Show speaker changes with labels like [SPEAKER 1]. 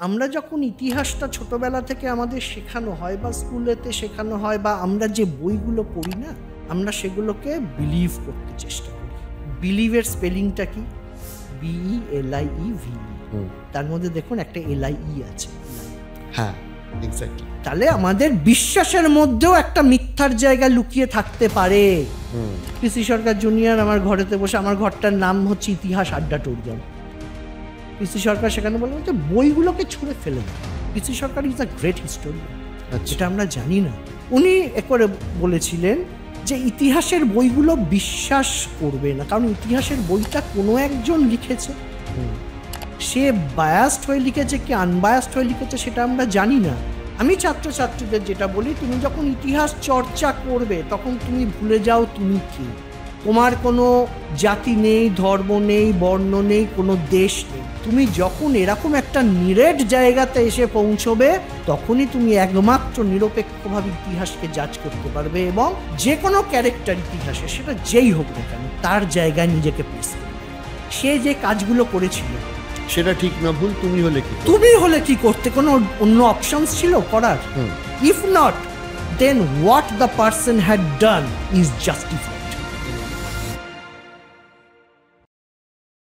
[SPEAKER 1] আমরা যখন ইতিহাসটা ছোটবেলা থেকে আমাদের শেখানো হয় বা স্কুলেতে শেখানো হয় বা আমরা যে বইগুলো পড়ি না, আমরা সেগুলোকে বিলিভ করতে চেষ্টা করি। বিলিভের স্পেলিংটা কি? BELIEVE। তার মধ্যে দেখুন একটা LIE আছে।
[SPEAKER 2] হ্যাঁ, এক্স্যাক্টলি।
[SPEAKER 1] তাহলে আমাদের বিশ্বাসের মধ্যেও একটা মিথ্যার জায়গা লুকিয়ে থাকতে পারে। পিসি সরকার জুনিয়র আমার ঘরেতে বসে, আমার ঘরটার নাম হচ্ছে ইতিহাস আড্ডাটোরিয়াম। পিসি সরকার সেখানে বললেন যে বইগুলোকে ছুঁড়ে ফেলে দেয়। পিসি সরকার ইজ আ গ্রেট হিস্টোরিয়ান, যেটা আমরা জানি না। উনি করে বলেছিলেন যে ইতিহাসের বইগুলো বিশ্বাস করবে না, কারণ ইতিহাসের বইটা কোনো একজন লিখেছে। সে বায়াসড হয়ে লিখেছে কি আনবায়াসড হয়ে লিখেছে সেটা আমরা জানি না। আমি ছাত্রছাত্রীদের যেটা বলি, তুমি যখন ইতিহাস চর্চা করবে তখন তুমি ভুলে যাও তুমি কি। তোমার কোনো জাতি নেই, ধর্ম নেই, বর্ণ নেই, কোনো দেশ নেই। তুমি যখন এরকম একটা নিরেট জায়গাতে এসে পৌঁছবে তখনই তুমি একমাত্র নিরপেক্ষভাবে ইতিহাসকে জাজ করতে পারবে এবং যে কোনো ক্যারেক্টার ইতিহাসে, সেটা যেই হোক না কেন, তার জায়গায় নিজেকে প্লেস করবে। সে যে কাজগুলো করেছিল
[SPEAKER 2] সেটা ঠিক না ভুল, তুমি হলে
[SPEAKER 1] কি করতে কোনো অন্য অপশনস ছিল করার? If not, then what the person had done is justified.